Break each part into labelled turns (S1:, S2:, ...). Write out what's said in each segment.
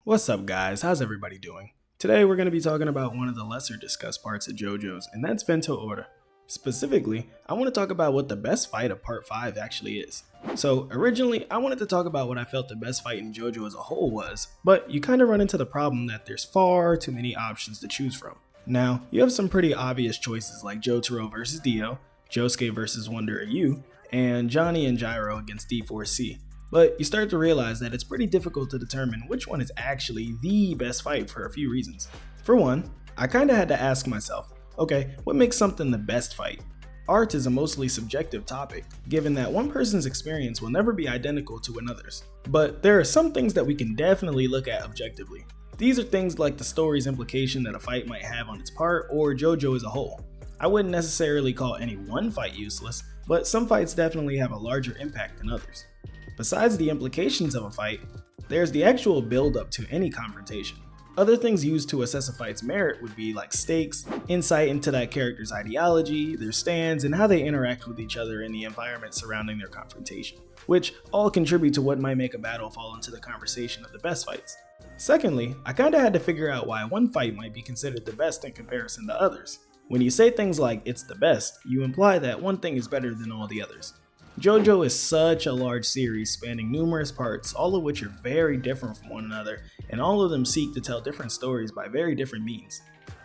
S1: What's up guys, how's everybody doing? Today we're going to be talking about one of the lesser discussed parts of JoJo's, and that's Vento Order. Specifically, I want to talk about what the best fight of part 5 actually is. So originally, I wanted to talk about what I felt the best fight in JoJo as a whole was, but you kind of run into the problem that there's far too many options to choose from. Now, you have some pretty obvious choices like Jotaro vs Dio, Josuke vs Wonder U, and Johnny and Gyro against D4C. But you start to realize that it's pretty difficult to determine which one is actually the best fight for a few reasons. For one, I kinda had to ask myself, okay, what makes something the best fight? Art is a mostly subjective topic, given that one person's experience will never be identical to another's. But there are some things that we can definitely look at objectively. These are things like the story's implication that a fight might have on its part, or JoJo as a whole. I wouldn't necessarily call any one fight useless, but some fights definitely have a larger impact than others. Besides the implications of a fight, there's the actual build-up to any confrontation. Other things used to assess a fight's merit would be like stakes, insight into that character's ideology, their stands, and how they interact with each other in the environment surrounding their confrontation, which all contribute to what might make a battle fall into the conversation of the best fights. Secondly, I kinda had to figure out why one fight might be considered the best in comparison to others. When you say things like it's the best, you imply that one thing is better than all the others. JoJo is such a large series spanning numerous parts, all of which are very different from one another, and all of them seek to tell different stories by very different means.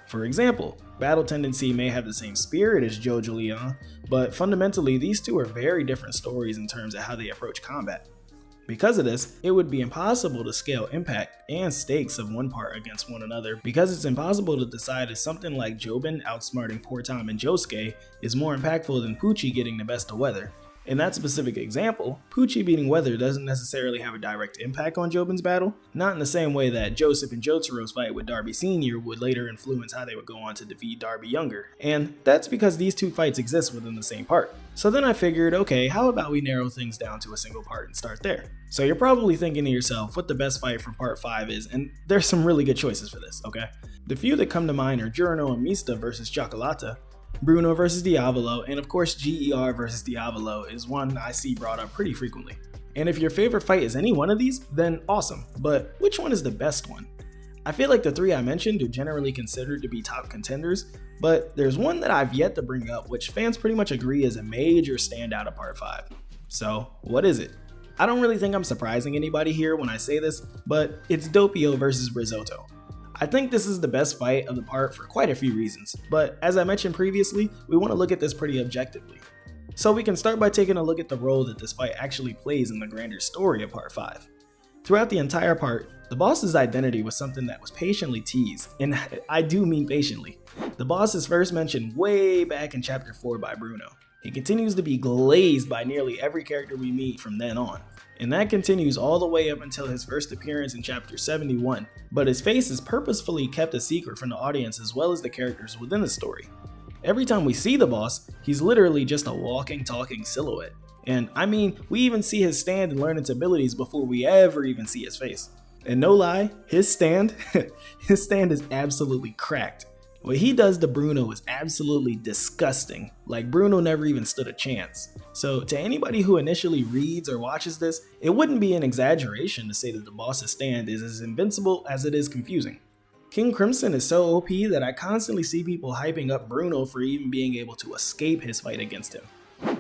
S1: For example, battle tendency may have the same spirit as JoJo Leon, but fundamentally these two are very different stories in terms of how they approach combat. Because of this, it would be impossible to scale impact and stakes of one part against one another, because it's impossible to decide if something like Jobin outsmarting Poor Tom and Josuke is more impactful than Pucci getting the best of Weather. In that specific example, Pucci beating Weather doesn't necessarily have a direct impact on Jobin's battle, not in the same way that Joseph and Jotaro's fight with Darby Sr. would later influence how they would go on to defeat Darby Younger, and that's because these two fights exist within the same part. So then I figured, okay, how about we narrow things down to a single part and start there? So you're probably thinking to yourself what the best fight from part 5 is, and there's some really good choices for this, okay? The few that come to mind are Giorno and Mista versus Chocolata, Bruno vs Diavolo, and of course GER vs Diavolo is one I see brought up pretty frequently. And if your favorite fight is any one of these, then awesome, but which one is the best one? I feel like the three I mentioned are generally considered to be top contenders, but there's one that I've yet to bring up which fans pretty much agree is a major standout of part 5. So what is it? I don't really think I'm surprising anybody here when I say this, but it's Doppio vs Risotto. I think this is the best fight of the part for quite a few reasons, but as I mentioned previously, we want to look at this pretty objectively. So we can start by taking a look at the role that this fight actually plays in the grander story of part 5. Throughout the entire part, the boss's identity was something that was patiently teased, and I do mean patiently. The boss is first mentioned way back in chapter 4 by Bruno. He continues to be glazed by nearly every character we meet from then on. And that continues all the way up until his first appearance in chapter 71, but his face is purposefully kept a secret from the audience as well as the characters within the story. Every time we see the boss, he's literally just a walking, talking silhouette. And I mean, we even see his stand and learn its abilities before we ever even see his face. And no lie, his stand is absolutely cracked. What he does to Bruno is absolutely disgusting, like Bruno never even stood a chance. So to anybody who initially reads or watches this, it wouldn't be an exaggeration to say that the boss's stand is as invincible as it is confusing. King Crimson is so OP that I constantly see people hyping up Bruno for even being able to escape his fight against him.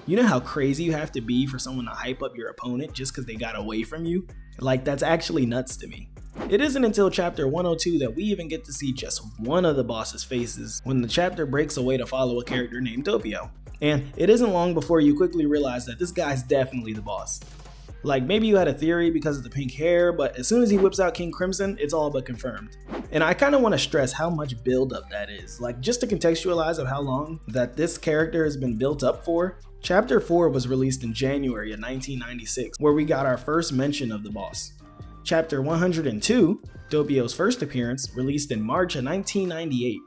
S1: You know how crazy you have to be for someone to hype up your opponent just because they got away from you? Like, that's actually nuts to me. It isn't until chapter 102 that we even get to see just one of the boss's faces when the chapter breaks away to follow a character named Doppio. And it isn't long before you quickly realize that this guy's definitely the boss. Like, maybe you had a theory because of the pink hair, but as soon as he whips out King Crimson, it's all but confirmed. And I kind of want to stress how much build up that is, like just to contextualize of how long that this character has been built up for. Chapter 4 was released in January of 1996, where we got our first mention of the boss. Chapter 102, Doppio's first appearance, released in March of 1998.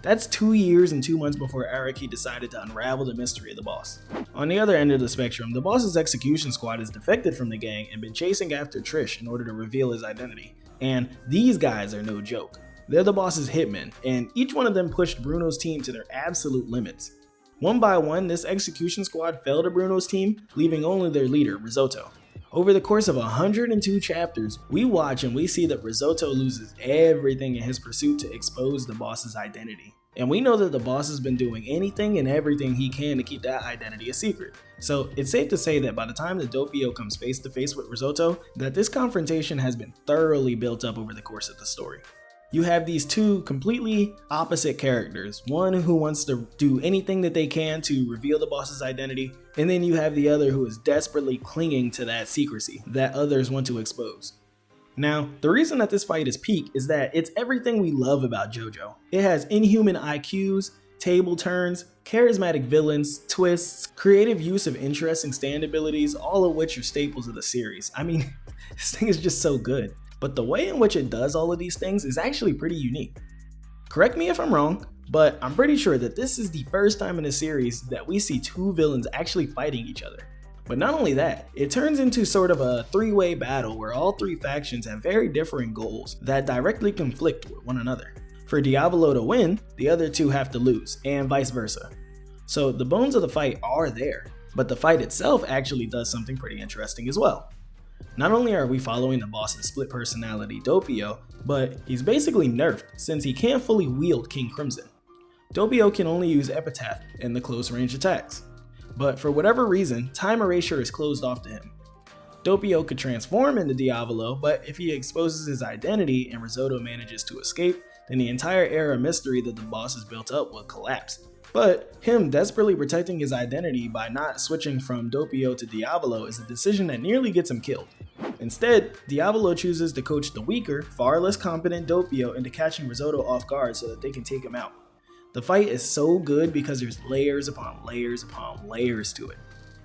S1: That's 2 years and 2 months before Araki decided to unravel the mystery of the boss. On the other end of the spectrum, the boss's execution squad has defected from the gang and been chasing after Trish in order to reveal his identity. And these guys are no joke. They're the boss's hitmen, and each one of them pushed Bruno's team to their absolute limits. One by one, this execution squad fell to Bruno's team, leaving only their leader, Risotto. Over the course of 102 chapters, we watch and we see that Risotto loses everything in his pursuit to expose the boss's identity. And we know that the boss has been doing anything and everything he can to keep that identity a secret. So it's safe to say that by the time the Doppio comes face to face with Risotto, that this confrontation has been thoroughly built up over the course of the story. You have these two completely opposite characters, one who wants to do anything that they can to reveal the boss's identity, and then you have the other who is desperately clinging to that secrecy that others want to expose. Now, the reason that this fight is peak is that it's everything we love about Jojo. It has inhuman IQs, table turns, charismatic villains, twists, creative use of interesting stand abilities, all of which are staples of the series. I mean, this thing is just so good. But the way in which it does all of these things is actually pretty unique. Correct me if I'm wrong, but I'm pretty sure that this is the first time in the series that we see two villains actually fighting each other. But not only that, it turns into sort of a three-way battle where all three factions have very differing goals that directly conflict with one another. For Diavolo to win, the other two have to lose, and vice versa. So the bones of the fight are there, but the fight itself actually does something pretty interesting as well. Not only are we following the boss's split personality Doppio, but he's basically nerfed since he can't fully wield King Crimson. Doppio can only use Epitaph in the close range attacks, but for whatever reason, time erasure is closed off to him. Doppio could transform into Diavolo, but if he exposes his identity and Risotto manages to escape, then the entire air of mystery that the boss has built up will collapse. But him desperately protecting his identity by not switching from Doppio to Diavolo is a decision that nearly gets him killed. Instead, Diavolo chooses to coach the weaker, far less competent Doppio into catching Risotto off guard so that they can take him out. The fight is so good because there's layers upon layers upon layers to it.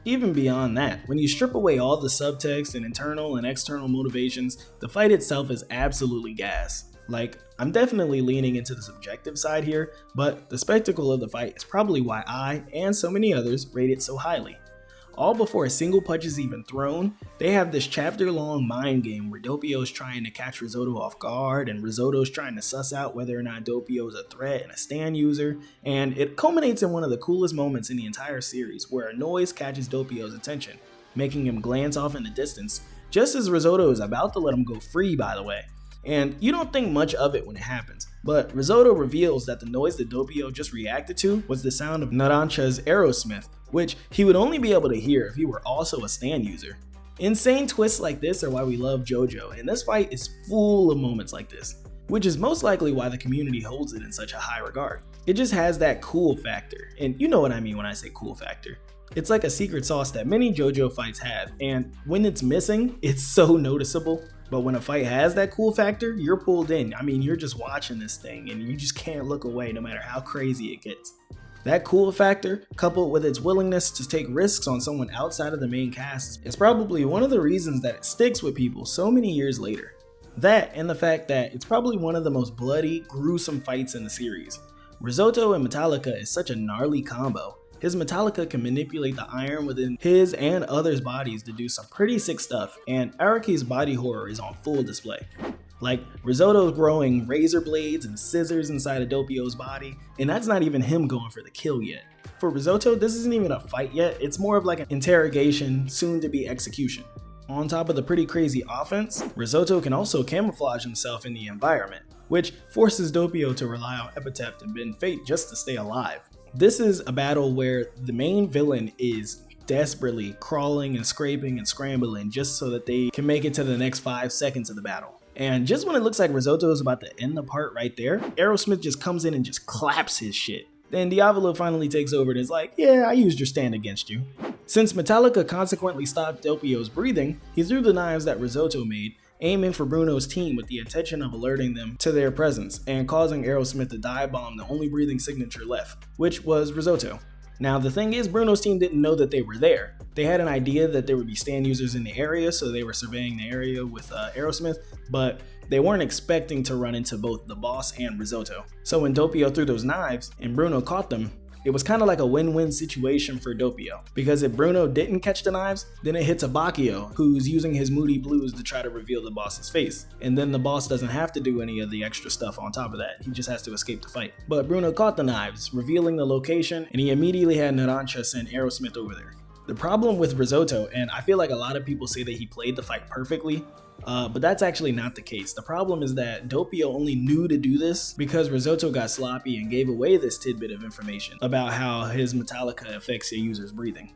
S1: Even beyond that, when you strip away all the subtext and internal and external motivations, the fight itself is absolutely gas. Like, I'm definitely leaning into the subjective side here, but the spectacle of the fight is probably why I, and so many others, rate it so highly. All before a single punch is even thrown, they have this chapter-long mind game where Doppio's trying to catch Risotto off guard, and Risotto's trying to suss out whether or not Doppio's a threat and a stand user, and it culminates in one of the coolest moments in the entire series, where a noise catches Doppio's attention, making him glance off in the distance, just as Risotto is about to let him go free, by the way. And you don't think much of it when it happens, but Risotto reveals that the noise that Doppio just reacted to was the sound of Narancia's Aerosmith, which he would only be able to hear if he were also a stand user. Insane twists like this are why we love Jojo, and this fight is full of moments like this, which is most likely why the community holds it in such a high regard. It just has that cool factor, and you know what I mean when I say cool factor. It's like a secret sauce that many Jojo fights have, and when it's missing, it's so noticeable. But when a fight has that cool factor, you're pulled in. I mean, you're just watching this thing and you just can't look away no matter how crazy it gets. That cool factor, coupled with its willingness to take risks on someone outside of the main cast, is probably one of the reasons that it sticks with people so many years later. That and the fact that it's probably one of the most bloody, gruesome fights in the series. Risotto and Metallica is such a gnarly combo. His Metallica can manipulate the iron within his and others' bodies to do some pretty sick stuff, and Araki's body horror is on full display. Like, Risotto's growing razor blades and scissors inside of Doppio's body, and that's not even him going for the kill yet. For Risotto, this isn't even a fight yet, it's more of like an interrogation, soon to be execution. On top of the pretty crazy offense, Risotto can also camouflage himself in the environment, which forces Doppio to rely on Epitaph and bend fate just to stay alive. This is a battle where the main villain is desperately crawling and scraping and scrambling just so that they can make it to the next 5 seconds of the battle. And just when it looks like Risotto is about to end the part right there, Aerosmith just comes in and just claps his shit. Then Diavolo finally takes over and is like, yeah, I used your stand against you. Since Metallica consequently stopped Doppio's breathing, he threw the knives that Risotto made, aiming for Bruno's team with the intention of alerting them to their presence and causing Aerosmith to dive bomb the only breathing signature left, which was Risotto. Now the thing is, Bruno's team didn't know that they were there. They had an idea that there would be stand users in the area, so they were surveying the area with Aerosmith, but they weren't expecting to run into both the boss and Risotto. So when Doppio threw those knives and Bruno caught them, it was kind of like a win-win situation for Doppio, because if Bruno didn't catch the knives, then it hits Abacchio, who's using his Moody Blues to try to reveal the boss's face. And then the boss doesn't have to do any of the extra stuff on top of that, he just has to escape the fight. But Bruno caught the knives, revealing the location, and he immediately had Narancia send Aerosmith over there. The problem with Risotto, and I feel like a lot of people say that he played the fight perfectly, but that's actually not the case. The problem is that Doppio only knew to do this because Risotto got sloppy and gave away this tidbit of information about how his Metallica affects a user's breathing.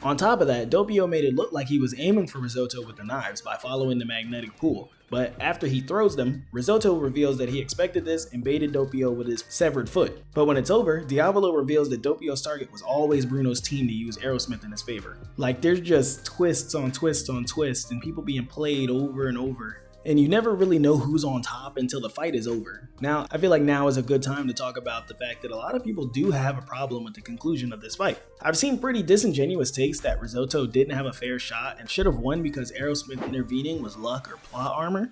S1: On top of that, Doppio made it look like he was aiming for Risotto with the knives by following the magnetic pool, but after he throws them, Risotto reveals that he expected this and baited Doppio with his severed foot. But when it's over, Diavolo reveals that Doppio's target was always Bruno's team to use Aerosmith in his favor. Like, there's just twists on twists on twists and people being played over and over, and you never really know who's on top until the fight is over. Now, I feel like now is a good time to talk about the fact that a lot of people do have a problem with the conclusion of this fight. I've seen pretty disingenuous takes that Risotto didn't have a fair shot and should have won because Aerosmith intervening was luck or plot armor.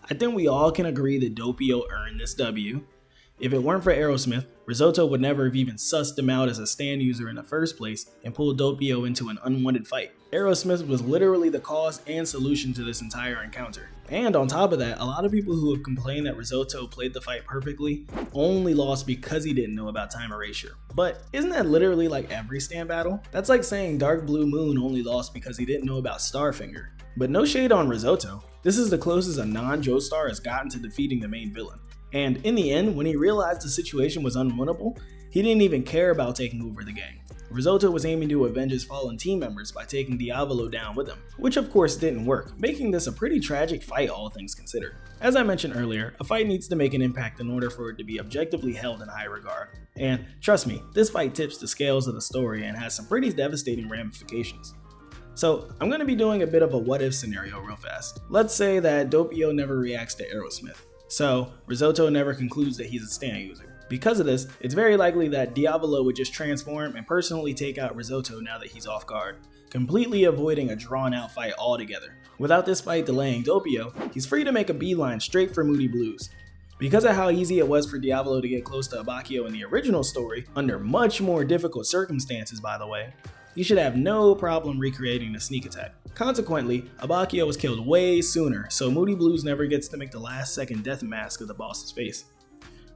S1: I think we all can agree that Doppio earned this W. If it weren't for Aerosmith, Risotto would never have even sussed him out as a stand user in the first place and pulled Doppio into an unwanted fight. Aerosmith was literally the cause and solution to this entire encounter. And on top of that, a lot of people who have complained that Risotto played the fight perfectly only lost because he didn't know about time erasure. But isn't that literally like every stand battle? That's like saying Dark Blue Moon only lost because he didn't know about Starfinger. But no shade on Risotto. This is the closest a non-Joestar has gotten to defeating the main villain. And in the end, when he realized the situation was unwinnable, he didn't even care about taking over the gang. Risotto was aiming to avenge his fallen team members by taking Diavolo down with him, which of course didn't work, making this a pretty tragic fight all things considered. As I mentioned earlier, a fight needs to make an impact in order for it to be objectively held in high regard. And trust me, this fight tips the scales of the story and has some pretty devastating ramifications. So I'm going to be doing a bit of a what if scenario real fast. Let's say that Doppio never reacts to Aerosmith. So Risotto never concludes that he's a stand user. Because of this, it's very likely that Diavolo would just transform and personally take out Risotto now that he's off guard, completely avoiding a drawn out fight altogether. Without this fight delaying Doppio, he's free to make a beeline straight for Moody Blues. Because of how easy it was for Diavolo to get close to Abbacchio in the original story, under much more difficult circumstances by the way, he should have no problem recreating the sneak attack. Consequently, Abbacchio was killed way sooner, so Moody Blues never gets to make the last second death mask of the boss's face.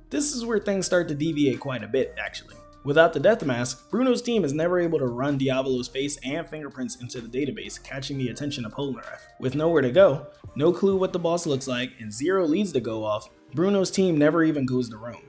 S1: This is where things start to deviate quite a bit, actually. Without the death mask, Bruno's team is never able to run Diavolo's face and fingerprints into the database, catching the attention of Polnareff. With nowhere to go, no clue what the boss looks like, and zero leads to go off, Bruno's team never even goes to Rome.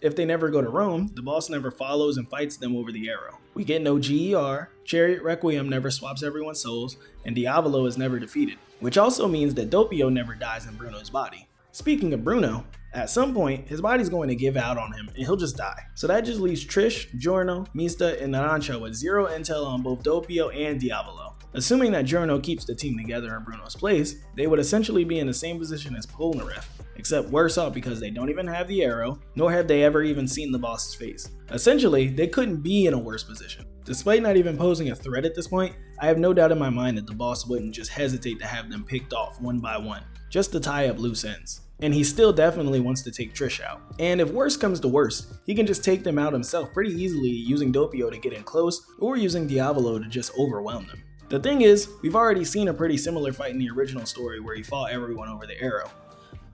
S1: If they never go to Rome, the boss never follows and fights them over the arrow. We get no GER, Chariot Requiem never swaps everyone's souls, and Diavolo is never defeated, which also means that Doppio never dies in Bruno's body. Speaking of Bruno, at some point, his body's going to give out on him and he'll just die. So that just leaves Trish, Giorno, Mista, and Narancho with zero intel on both Doppio and Diavolo. Assuming that Giorno keeps the team together in Bruno's place, they would essentially be in the same position as Polnareff, except worse off because they don't even have the arrow, nor have they ever even seen the boss's face. Essentially, they couldn't be in a worse position. Despite not even posing a threat at this point, I have no doubt in my mind that the boss wouldn't just hesitate to have them picked off one by one, just to tie up loose ends. And he still definitely wants to take Trish out. And if worse comes to worse, he can just take them out himself pretty easily using Doppio to get in close, or using Diavolo to just overwhelm them. The thing is, we've already seen a pretty similar fight in the original story where he fought everyone over the arrow.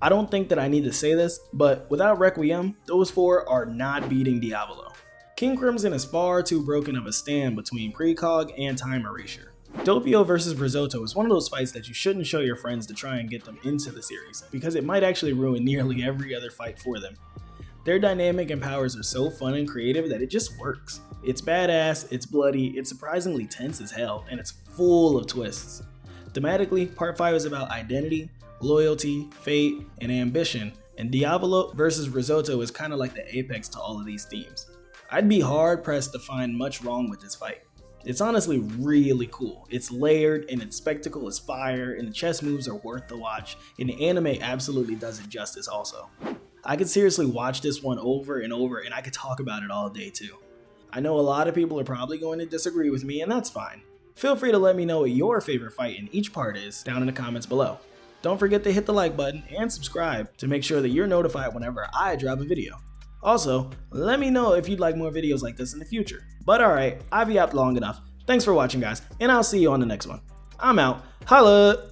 S1: I don't think that I need to say this, but without Requiem, those four are not beating Diavolo. King Crimson is far too broken of a stand between precog and time erasure. Doppio vs Risotto is one of those fights that you shouldn't show your friends to try and get them into the series, because it might actually ruin nearly every other fight for them. Their dynamic and powers are so fun and creative that it just works. It's badass, it's bloody, it's surprisingly tense as hell, and it's full of twists. Thematically, Part 5 is about identity, loyalty, fate, and ambition, and Diavolo vs Risotto is kinda like the apex to all of these themes. I'd be hard pressed to find much wrong with this fight. It's honestly really cool. It's layered and its spectacle is fire and the chess moves are worth the watch, and the anime absolutely does it justice also. I could seriously watch this one over and over and I could talk about it all day too. I know a lot of people are probably going to disagree with me and that's fine. Feel free to let me know what your favorite fight in each part is down in the comments below. Don't forget to hit the like button and subscribe to make sure that you're notified whenever I drop a video. Also, let me know if you'd like more videos like this in the future. But alright, I've yapped long enough. Thanks for watching guys, and I'll see you on the next one. I'm out. Holla!